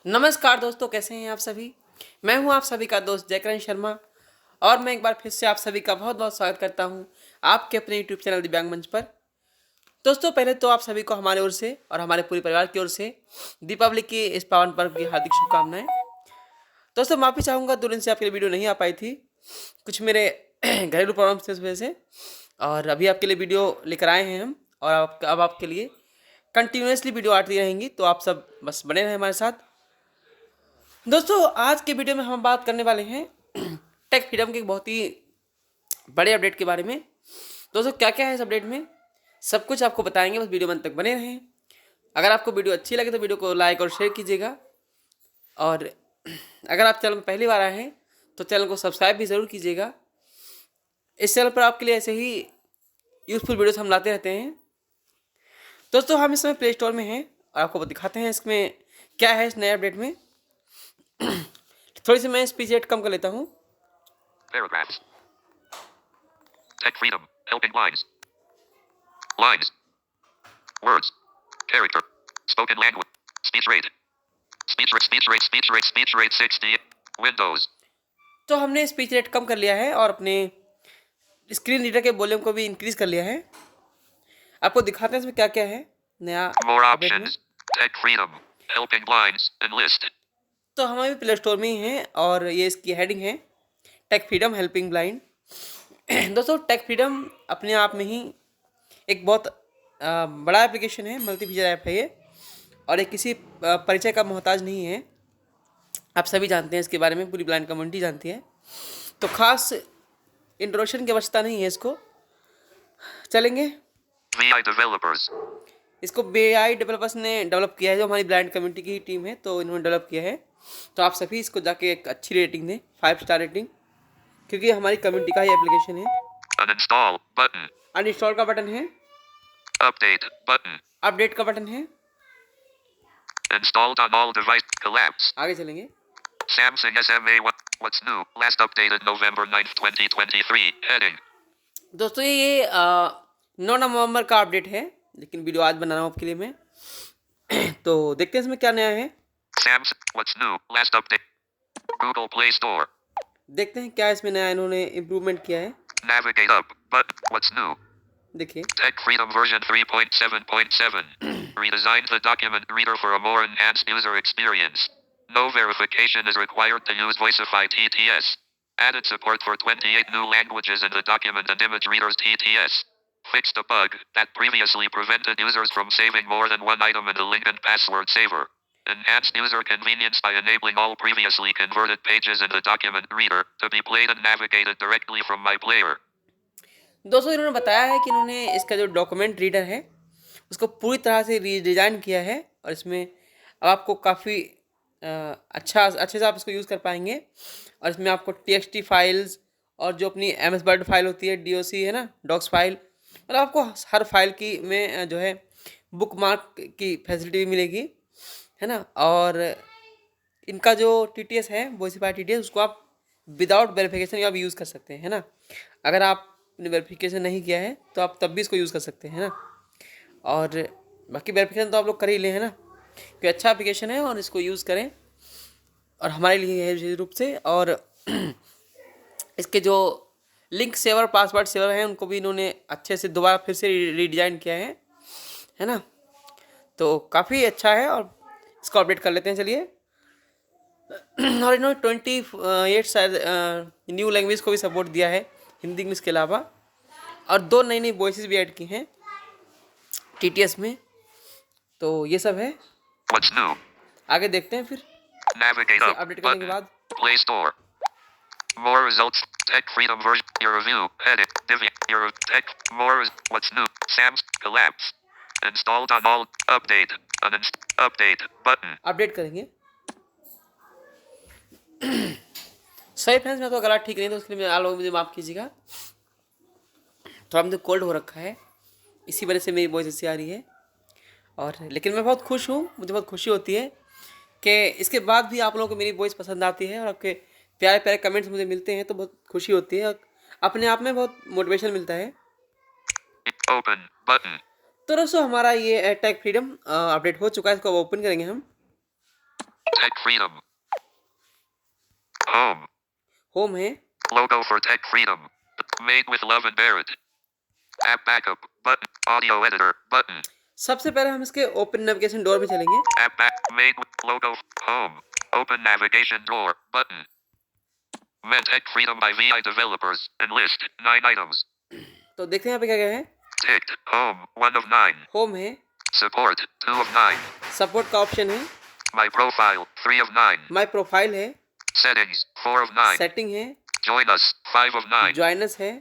नमस्कार दोस्तों, कैसे हैं आप सभी। मैं हूं आप सभी का दोस्त जयकरण शर्मा और मैं एक बार फिर से आप सभी का बहुत बहुत स्वागत करता हूं आपके अपने यूट्यूब चैनल दिव्यांग मंच पर। दोस्तों, पहले तो आप सभी को हमारे ओर से और हमारे पूरे परिवार की ओर से दीपावली के इस पावन पर्व की हार्दिक शुभकामनाएं। दोस्तों, माफ़ी चाहूँगा 2 दिन से आपके लिए वीडियो नहीं आ पाई थी, कुछ मेरे घरेलू प्रॉब्लम्स थे इस वजह से। और अभी आपके लिए वीडियो लेकर आए हैं हम, और अब आपके लिए कंटिन्यूसली वीडियो आती रहेंगी, तो आप सब बस बने रहें हमारे साथ। दोस्तों, आज के वीडियो में हम बात करने वाले हैं टेक फ्रीडम के एक बहुत ही बड़े अपडेट के बारे में। दोस्तों, क्या क्या है इस अपडेट में, सब कुछ आपको बताएंगे, बस वीडियो में अंत तक बने रहें। अगर आपको वीडियो अच्छी लगे तो वीडियो को लाइक और शेयर कीजिएगा, और अगर आप चैनल में पहली बार आए हैं तो चैनल को सब्सक्राइब भी ज़रूर कीजिएगा। इस चैनल पर आपके लिए ऐसे ही यूज़फुल वीडियोस हम लाते रहते हैं। दोस्तों, हम इस समय प्ले स्टोर में हैं और आपको दिखाते हैं इसमें क्या है इस नए अपडेट में। थोड़ी सी मैं स्पीच रेट कम कर लेता हूँ। Paragraphs. Tech freedom. Helping lines. Lines. Words. Character. Spoken language. Speech rate. Speech rate. Speech rate. Speech rate. Speech rate 60. Windows. तो हमने स्पीच रेट कम कर लिया है और अपने स्क्रीन रीडर के वॉल्यूम को भी इंक्रीज कर लिया है। आपको दिखाते हैं इसमें क्या क्या है नया More अपडेट में। options. Tech freedom. Helping blinds. Enlist. तो हम अभी प्ले स्टोर में ही हैं और ये इसकी हेडिंग है टेक फ्रीडम हेल्पिंग ब्लाइंड। दोस्तों, टेक फ्रीडम अपने आप में ही एक बहुत बड़ा एप्लीकेशन है, मल्टी फीचर ऐप है ये, और ये किसी परिचय का मोहताज नहीं है। आप सभी जानते हैं इसके बारे में, पूरी ब्लाइंड कम्युनिटी जानती है, तो खास इंट्रोडक्शन की आवश्यकता नहीं है इसको। चलेंगे। VI developers. इसको BI डेवलपर्स ने डेवलप किया है, जो हमारी ब्लाइंड कम्युनिटी की टीम है, तो इन्होंने डेवलप किया है। तो आप सभी इसको जाके एक अच्छी रेटिंग दें, 5 स्टार रेटिंग, क्योंकि हमारी कम्युनिटी का ही एप्लीकेशन है। Uninstall button. अनइंस्टॉल का बटन है, Update button. अपडेट का बटन है। Installed on all device. Collapse. आगे चलेंगे। Samsung SMA1. What's new? Last updated November 9th, 2023. Heading. दोस्तों, ये 9 नवंबर का अपडेट है, लेकिन वीडियो आज बना रहा हूँ आपके लिए मैं। तो देखते हैं इसमें क्या नया है। Samsung. What's new? Last update. Google Play Store. देखते हैं क्या इसमें नया इन्होंने इम्प्रूवमेंट किया है। Navigate up. Button. What's new? देखिए, Tech Freedom version 3.7.7. Redesigned the document reader for a more enhanced user experience. No verification is required to use Voicify TTS. Added support for 28 new languages in the document and image reader's TTS. Fixed a bug that previously prevented users from saving more than one item in the link and password saver. Enhanced user convenience by enabling all previously converted pages in the document reader to be played and navigated directly from my player. दोस्तों, इन्होंने बताया है कि इन्होंने इसका जो document reader है उसको पूरी तरह से रीडिज़ाइन किया है, और इसमें अब आपको काफ़ी अच्छे से आप इसको यूज़ कर पाएंगे। और इसमें आपको TXT फाइल्स और जो अपनी MS वर्ड फाइल होती है, DOC है ना, डॉक्स फाइल, मतलब आपको हर फाइल की में जो है बुक मार्क की फैसिलिटी भी मिलेगी, है ना। और इनका जो TTS है, वॉइसिफाई TTS, उसको आप विदाउट वेरिफिकेशन आप यूज़ कर सकते हैं, है ना। अगर आपने वेरिफिकेशन नहीं किया है तो आप तब भी इसको यूज़ कर सकते हैं, है ना। और बाकी वेरिफिकेशन तो आप लोग कर ही लें, है ना, कि अच्छा एप्लीकेशन है और इसको यूज़ करें, और हमारे लिए है विशेष रूप से। और इसके जो लिंक सेवर, पासवर्ड सेवर हैं, उनको भी इन्होंने अच्छे से दोबारा फिर से रीडिज़ाइन किया है ना। तो काफ़ी अच्छा है, और इसको अपडेट कर लेते हैं, चलिए। और इन्होंने 28 शायद न्यू लैंग्वेज को भी सपोर्ट दिया है, हिंदी इंग्लिश के अलावा, और 2 नई नई वॉइसेस भी ऐड की हैं TTS में। तो ये सब है, What's new? आगे देखते हैं फिर Navigate up. अपडेट करने के Button. बाद। Play Store. More results. Tech Freedom version. Your review. Edit. Divi. Your tech. More. What's new? Sam's collapse. Installed on all. Update. Update. Button. Update करेंगे। सही friends, मैं तो गला ठीक नहीं, तो उसके लिए आप लोग मुझे माफ़ कीजिएगा, थोड़ा मुझे कोल्ड हो रखा है, इसी वजह से मेरी वॉइस ऐसी आ रही है। और लेकिन मैं बहुत खुश हूँ, मुझे बहुत खुशी होती है कि इसके बाद भी आप लोगों को मेरी वॉइस पसंद आती है, और आपके प्यारे प्यारे कमेंट्स मुझे मिलते हैं, तो बहुत खुशी होती है, और अपने आप में बहुत मोटिवेशन मिलता है। Open. Button. तो दोस्तों, हमारा ये टेक फ्रीडम अपडेट हो चुका है, इसको अब ओपन करेंगे हम। Tech freedom. Home. होम है, Logo for tech freedom. Made with love and Barrett. App backup. Button. Audio editor. Button. सबसे पहले हम इसके ओपन नेविगेशन डोर में चलेंगे। App back. Made with logo. Home. Open navigation door. Button. Meant tech freedom by VI developers. And list 9 items. तो देखते हैं यहाँ पे क्या क्या है। Ticked. Home. 1 of 9. होम है, Support. 2 of 9. सपोर्ट का ऑप्शन है, My profile. 3 of 9. My profile है, Settings. 4 of 9. सेटिंग है, Join us. 5 of 9. ज्वाइनस है,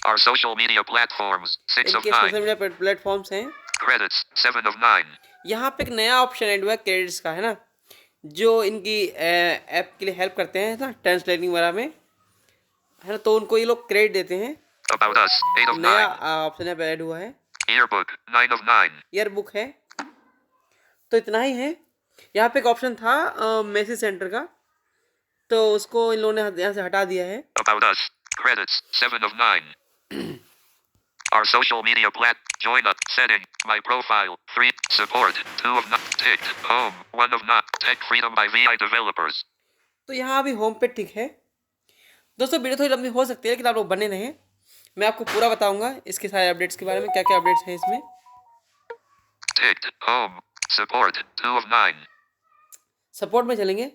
Our social media platforms. 6 of इनके सोशल 9. मीडिया प्लेटफॉर्म्स हैं। Credits. 7 of 9. यहाँ पे एक नया ऑप्शन ऐड हुआ है क्रेडिट्स का, है ना, जो इनकी ऐप के लिए हेल्प करते हैं ना, ट्रांसलेटिंग वगैरह में, है ना, तो उनको ये लोग क्रेडिट देते हैं। About us. 8 of नया 9. ऑप्शन यहाँ पे ऐड हुआ है। Yearbook. 9 of 9. ईयर बुक है। तो इतना ही है। यहाँ पे एक ऑप्शन था मैसेज सेंटर का, तो उसको इन लोगों ने यहाँ से हटा दिया है। About us. Credits. 7 of 9. Our social media join us. Setting. My profile. 3. Support. 2 of 9. Ticked. Home. 1 of 9. Tech freedom by VI developers. तो यहाँ अभी होम पे ठीक है। दोस्तों वीडियो थोड़ी लंबी हो सकती है, लेकिन आप लोग बने रहें, मैं आपको पूरा बताऊंगा इसके सारे अपडेट्स के बारे में, क्या क्या अपडेट्स हैं इसमें। Ticked. Home. Support. 2 of 9. Support में चलेंगे।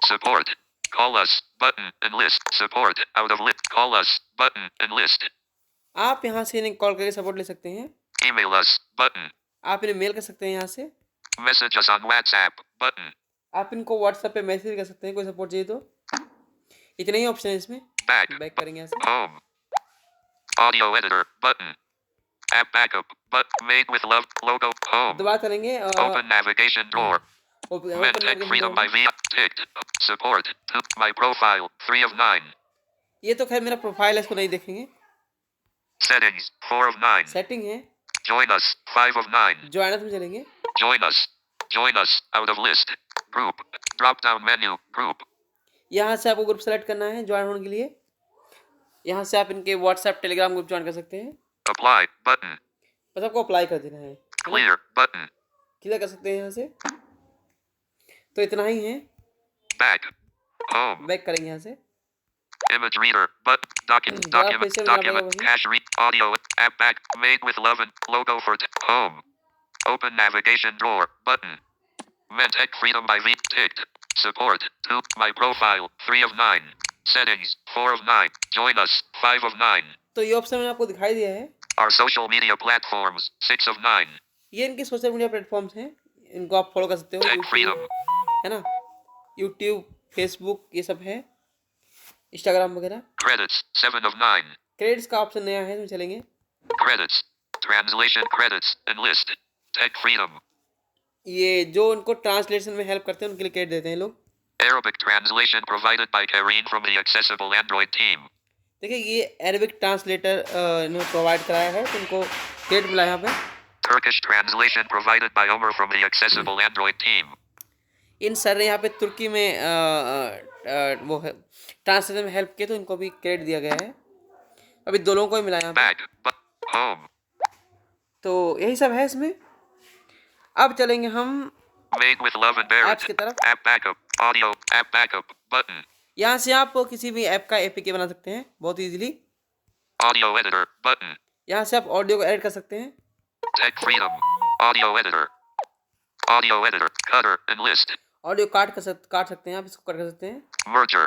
Support. Call us. Button and list. Support. Out of list. Call us. Button and list. आप यहाँ से इन्हें कॉल करके सपोर्ट ले सकते हैं। Email us. Button. आप इन्हें मेल कर सकते हैं यहाँ से। Message us on WhatsApp. Button. आप इनको व्हाट्सएप पे मैसेज कर सकते हैं, कोई सपोर्ट चाहिए तो। इतने ही ऑप्शन है इसमें। Back. बैक करेंगे यहाँ से। Home. Audio editor. Button. App backup. But made with love. Logo. Home. दोबारा करेंगे। Open navigation door. Meant tech freedom by VI. Ticked. Support. 2. My profile. 3 of 9. ये तो खैर मेरा प्रोफाइल है, इसको नहीं देखेंगे। Settings. 4 of 9. सेटिंग है, Join us. 5 of 9. ज्वाइनस में चलेंगे। Join us. Join us. Out of list. Group. Drop down menu. Group. यहाँ से आपको ग्रुप सेलेक्ट करना है ज्वाइन होने के लिए। यहाँ से आप इनके व्हाट्सएप टेलीग्राम ग्रुप ज्वाइन कर सकते हैं। Apply. Button. बस आपको अप्लाई कर देना है। Clear. Button. क्लियर कर सकते हैं यहाँ से। तो इतना ही है। Back. Home. बैक करेंगे यहाँ से। Image reader. But document. दोबारा Document. फिर से यहाँ पे Document. वही। Cache read. Audio. App back. Made with love and logo for home. Open navigation door. Button. Meant tech freedom by V. Ticked. Support. 2. My profile. 3 of 9. Settings. 4 of 9. Join us. 5 of 9. तो ये option मैंने आपको दिखाई दिया है। Our social media platforms. 6 of 9. ये इनके social media platforms हैं, इनको आप फॉलो कर सकते हो। Tech freedom. है ना, यूट्यूब, फेसबुक, ये सब है, इंस्टाग्राम वगैरह। Credits. 7 of 9. क्रेडिट्स का ऑप्शन नया है, इसमें चलेंगे। Credits. Translation credits. And list. Tech freedom. ये जो उनको ट्रांसलेशन में हेल्प करते हैं उनके लिए क्रेडिट देते हैं लोग। Arabic translation provided by Karine from the accessible Android team. देखिए ये अरबिक ट्रांसलेटर इन्होंने प्रोवाइड कराया है, तो उनको क्रेडिट मिला है यहाँ पे। Turkish translation provided by Omar from the accessible Android team. In sir ने यहाँ पे तुर्की में वो है ट्रांसलेशन में हेल्प किए, तो इनको भी क्रेडिट दिया गया है। अभी दो लोगों को ही मिला है यहाँ पे। Back. Home. तो यही सब है इसमें। अब चलेंगे हम Made with love and Barrett. Apps की तरफ। App backup. Audio. App backup. Button. यहाँ से आप किसी भी ऐप का एपीके बना सकते हैं बहुत इजीली। Audio editor. Button. यहाँ से आप ऑडियो को ऐड कर सकते हैं। Tech freedom. Audio editor. Audio editor. Cutter and list. Audio काट सकते हैं आप, इसको कट कर सकते हैं। Merger.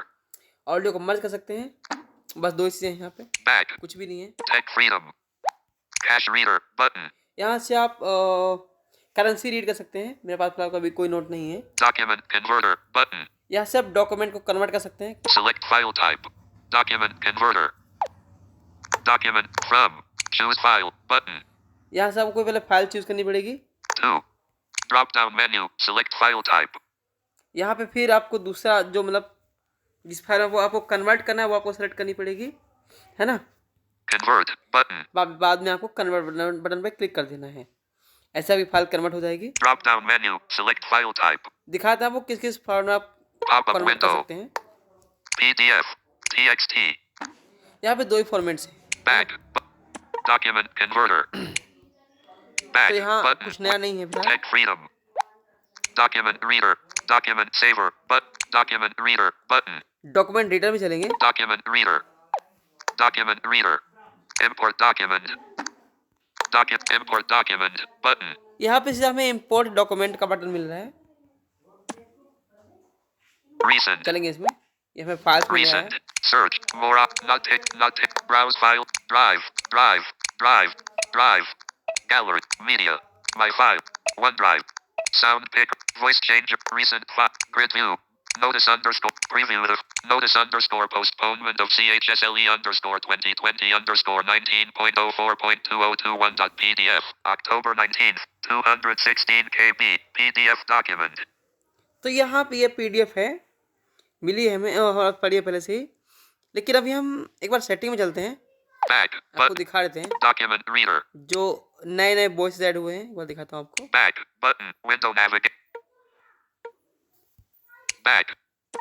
ऑडियो को मर्ज कर सकते हैं। बस दो चीज़ें हैं यहाँ पे, Back. कुछ भी नहीं है। Tech freedom. Cache reader. Button. यहाँ से आप करेंसी रीड कर सकते हैं। मेरे पास फिलहाल अभी कोई नोट नहीं है। Document converter. Button. यहाँ से आप डॉक्यूमेंट को कन्वर्ट कर सकते हैं। Select file type. Document converter. Document from. Choose file. Button. यहाँ से आपको पहले फाइल चूज करनी पड़ेगी। 2. Drop down menu. Select file type. यहाँ पे फिर आपको दूसरा जो मतलब जिस फाइल में वो आपको कन्वर्ट करना है वो आपको सेलेक्ट करनी पड़ेगी, है ना। Convert. Button. बाद में आपको कन्वर्ट बटन पे क्लिक कर देना है, ऐसा भी फाइल कन्वर्ट हो जाएगी। Drop down menu. Select file type. दिखाता है वो किस किस फाइल में आप Pop-up कन्वर्ट कर window. सकते हैं। PDF. TXT. यहाँ पे दो ही फॉर्मेट्स हैं। Back. Document converter. Back. तो यहाँ Button. कुछ नया नहीं है फिलहाल। Tech freedom. Document reader. Document saver. But document reader button. Document reader में चलेंगे. Document reader. Document reader. Import document. Import document button. यहाँ पे सीधा हमें इंपोर्ट डॉक्यूमेंट का बटन मिल रहा है. Recent. चलेंगे इसमें. ये हमें फाइल्स मिल रहा है. Recent. Search. More. Not it. Browse file. Drive. Gallery. Media. My file. OneDrive. Sound pick. Voice changer. Recent file. Grid view. Notice underscore preview of notice underscore postponement of CHSLE underscore 2020 underscore 19.04.2021.pdf October 19th 216 KB PDF document. तो यहाँ पे ये PDF है, मिली है हमें और पढ़ी है पहले से ही. लेकिन अभी हम एक बार सेटिंग में चलते हैं. Back. आपको दिखा देते हैं. Document reader. जो नए वॉइस ऐड हुए हैं, एक बार दिखाता हूँ आपको. Back button. Window navigate. Back.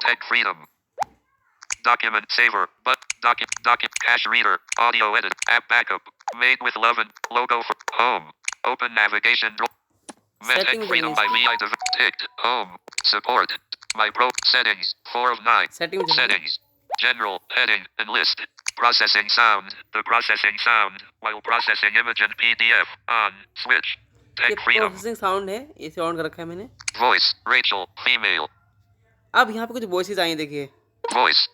Tech freedom. Document saver. But cache reader. Audio edit. App backup. Made with love and logo for home. Open navigation. Tech freedom by VI ticked. Home. Support. My pro settings. 4 of 9. Settings. General. Heading. And list. Processing sound. The processing sound. While processing image and PDF. On. Switch. Tech freedom. Processing sound है, इसे on कर रखा है मैंने. Voice. Rachel. Female. अब यहाँ पे कुछ वॉइसेस आई, देखिए. Voice.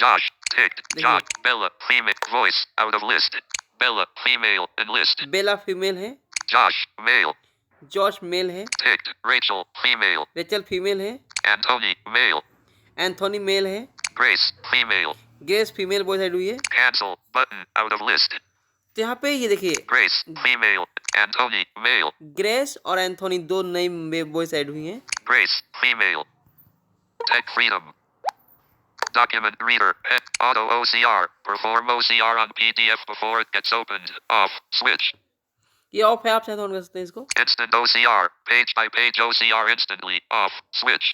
Josh. Ticked. Josh. Bella. Female. Voice. Out of list. Bella. Female. And list. Bella female है. Josh. Male. जॉश मेल है. Ticked. Rachel. Female. Rachel female है. Anthony. Male. एंथोनी मेल है. Grace. Female. Grace female voice add हुई है. Cancel. Button. Out of list. तो यहाँ पे ये देखिए, Grace. Female. Anthony. Male. Grace और एंथोनी दो नई वॉइस ऐड हुई हैं. Grace. Female. Tech freedom. Document reader. Auto OCR. Perform OCR on PDF before it gets opened. Off. Switch. ये ऑफ है, आप चाहे तो ऑन कर सकते हैं इसको. Instant OCR. Page by page OCR instantly. Off. Switch.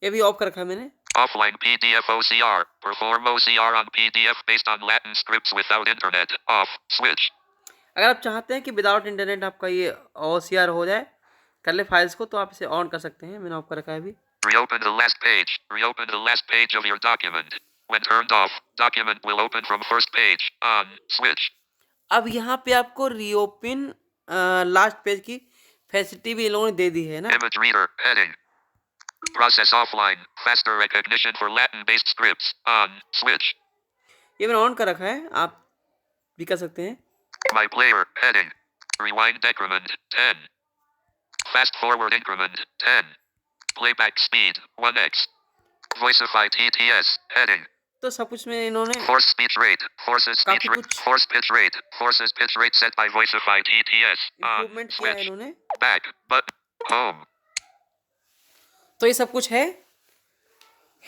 ये भी ऑफ कर रखा है मैंने. Offline PDF OCR. Perform OCR on PDF based on Latin scripts without internet. Off. Switch. अगर आप चाहते हैं कि विदाउट इंटरनेट आपका ये OCR हो जाए, कर ले फाइल्स को, तो आप इसे ऑन कर सकते हैं. मैंने ऑफ कर रखा है अभी. Reopen the last page. Reopen the last page of your document. When turned off, document will open from first page. On. Switch. अब यहाँ पे आपको रीओपन लास्ट पेज की फैसिलिटी भी इन लोगों ने दे दी है ना. Image reader. Heading. Process offline. Faster recognition for Latin-based scripts. On. Switch. ये मैंने ऑन कर रखा है, आप भी कर सकते हैं. My player. Heading. Rewind decrement. 10. Fast forward increment. 10. Playback speed. 1x. Voicify TTS. Heading. तो सब कुछ में इन्होंने Force speech rate. Forces speech rate. Force pitch rate. Forces pitch rate set by Voicify TTS. On. Improvement किया है Switch. इन्होंने. Back. Button. Home. तो ये सब कुछ है.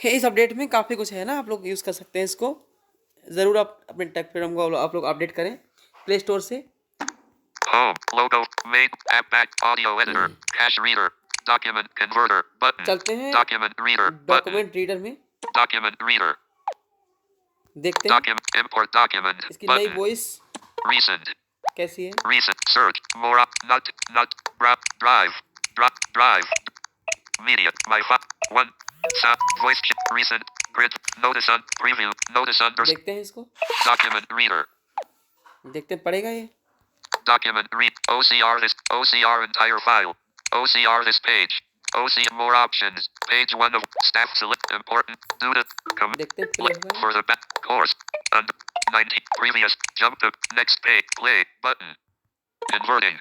इस अपडेट में काफ़ी कुछ है ना, आप लोग यूज़ कर सकते हैं इसको. ज़रूर आप अपने टेक फ्रीडम को आप लोग अपडेट करें प्ले स्टोर से. Home. Logo. Made. App back. Audio editor. Cache reader. Document converter. Button. चलते हैं Document reader. Button. Document reader में. Document reader. देखते हैं Document. Import document. इसकी नई Button. Voice Recent. कैसी है. Recent. Search. More. Not. Drive. Drive. Media. My file. 1. Sound. Voice. Recent. Grid. Notice on. Preview. Notice underscore. देखते हैं इसको. Document reader. देखते हैं पड़ेगा ये. Document read. OCR this. OCR entire file. OCR this page. OCR more options. Page 1 of staff select important. Do the देखते हैं play होगा. for the back course. And 90 previous. Jump to next page. Play button. Converting.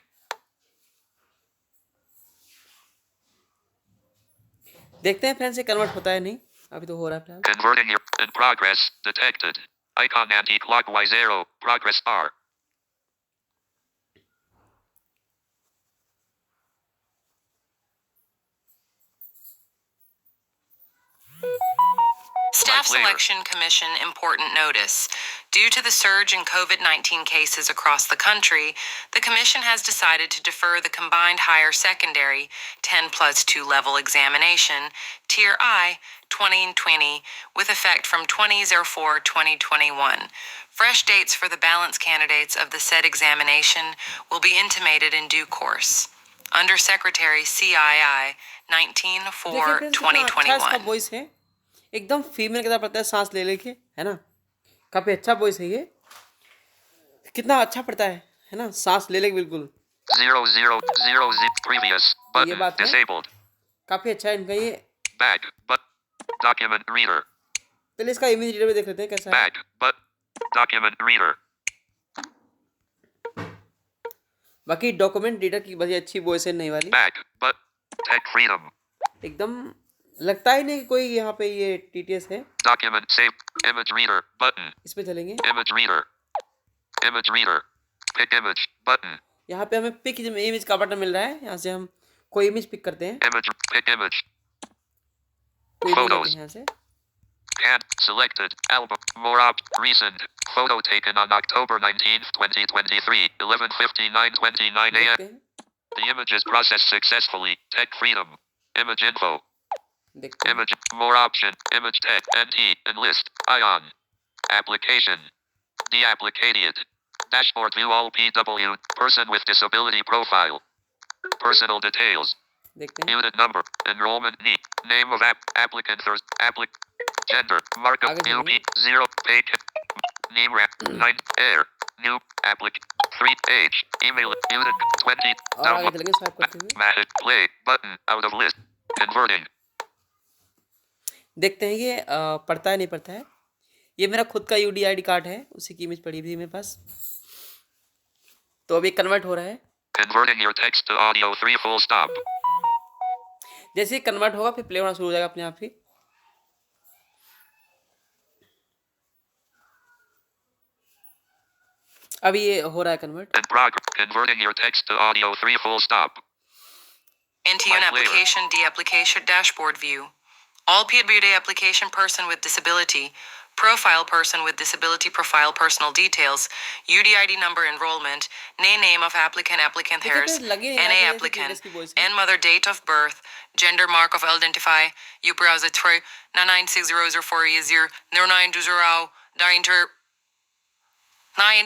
देखते हैं friends ये convert होता है नहीं. अभी तो हो रहा है फिलहाल. Converting your in progress detected. Icon anti-clockwise arrow. Progress bar. Staff Selection Commission important notice. Due to the surge in COVID-19 cases across the country, the Commission has decided to defer the combined higher secondary 10 plus 2 level examination, Tier I, 2020, with effect from 20/04/2021. Fresh dates for the balance candidates of the said examination will be intimated in due course. Under Secretary CII देखिए friends कितना अच्छा इसका 19/4/2021. Voice है, एकदम female की तरह पड़ता है सांस ले लेके, है ना। काफी अच्छा वॉइस है ये, कितना अच्छा पड़ता है ना, सांस ले लेके बिल्कुल। 0000 previous तो ये button बात है, disabled. काफी अच्छा है इनका ये। Back but document reader. पहले इसका इमेज रीडर भी देख लेते हैं कैसा है। Back but document reader. बाकी डॉक्यूमेंट रीडर की बड़ी अच्छी वॉइस है नई वाली, Back but tech freedom. एकदम लगता ही नहीं कि कोई यहाँ पे ये टीटीएस है। Document save image reader button. इस पे चलेंगे, Image reader. Image reader. Pick image button. यहाँ पे हमें पिक इमेज का बटन मिल रहा है, यहाँ से हम कोई इमेज पिक करते हैं, Image pick image. कोई इमेज लेते Photos. हैं यहाँ से। Can selected album more up recent photo taken on October 19th 2023 11:59:29 a.m. देखते हैं, The image is processed successfully. Tech freedom. Image info. देखते हैं। Image more option. Image tech NT and list. Ion. Application. Deapplicated. Dashboard view all PW. Person with disability profile. Personal details. देखते हैं, Unit number. Enrollment need. Name of applicant. Gender. Markup. आगे UP. चलेंगे। 0. Page. Name rap. 9. Air. New. Applicant. 3. Age. Email. Unit. 20. और आगे चलेंगे swipe करते हुए, Matic. Play. Button. Out of list. Converting. देखते हैं ये पढ़ता है नहीं पढ़ता है। ये मेरा खुद का यूडी आईडी कार्ड है, उसी की इमेज पड़ी हुई है मेरे पास। तो अभी कन्वर्ट हो रहा है, Converting your text to audio 3 full stop. जैसे ही कन्वर्ट होगा फिर प्ले होना शुरू हो जाएगा अपने आप ही। अभी ये हो रहा है convert. In progress. Converting your text to audio 3 full stop. Into an application deapplication dashboard view. All PWD application person with disability, profile person with disability profile personal details, UDID number enrollment, name of applicant, applicant देखिए hairs, फिर लगे नहीं NA आगे applicant, जैसे की voice है। and mother date of birth, gender mark of identify, you browse it through 9960040 0920 9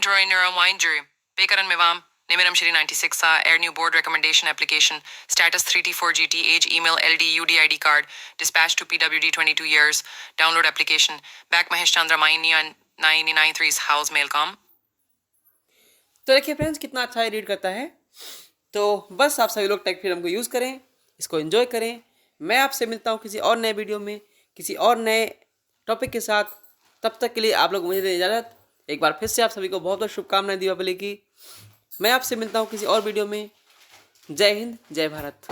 9 Bekaran Mivam, Nimiram Shiri 96 Air New Board Recommendation Application, Status 3T4GT, Age, Email, LD, UDID Card, Dispatch to PWD 22 years, Download Application, Back Mahesh Chandra Maini 993's House Mailcom. तो देखिए friends कितना अच्छा read करता है। तो बस आप सभी लोग टेक फ्रीडम को यूज़ करें, इसको एंजॉय करें। मैं आपसे मिलता हूँ किसी और नए वीडियो में, किसी और नए टॉपिक के साथ। तब तक के लिए आप लोग मुझे दें इजाज़त। एक बार फिर से आप सभी को बहुत बहुत शुभकामनाएं दीपावली की। मैं आपसे मिलता हूँ किसी और वीडियो में। जय हिंद, जय भारत।